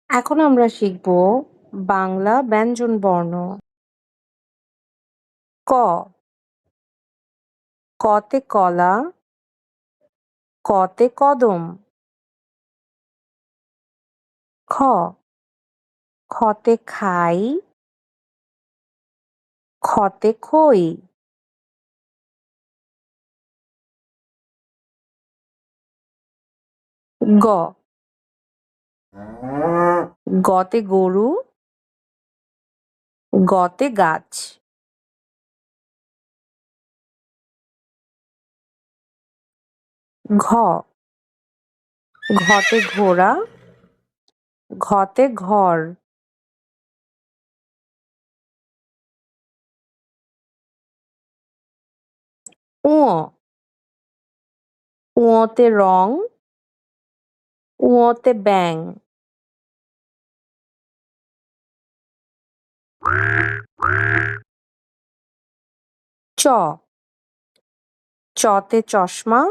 এখন আমরা শিখব বাংলা ব্যঞ্জনবর্ণ। ক, কতে কলা, কতে কদম। খ, খতে খাই, খতে খই। গ, গতে গরু, গতে গাছ। ঘ, ঘতে ঘোড়া, ঘতে ঘর। ঙ, ঙতে রং, ঙতে ব্যাঙ। চ, চতে চশমা,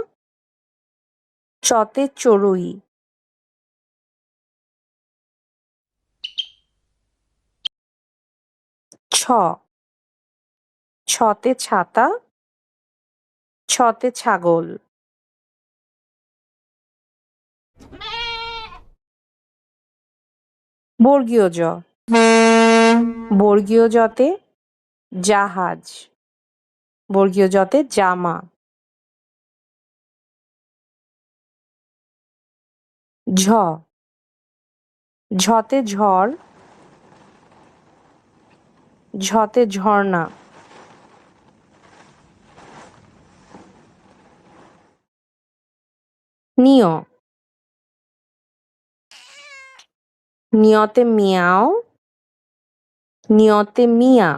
চতে চড়ুই। ছ, ছতে ছাতা, ছতে ছাগল। বর্গীয় জ, বর্গীয় জতে জাহাজ, বর্গীয় জতে জামা। ঝ, ঝতে ঝড়, ঝতে ঝর্ণা। নিয়, নিয়তে মিয়াও, নিয়তে মিয়া।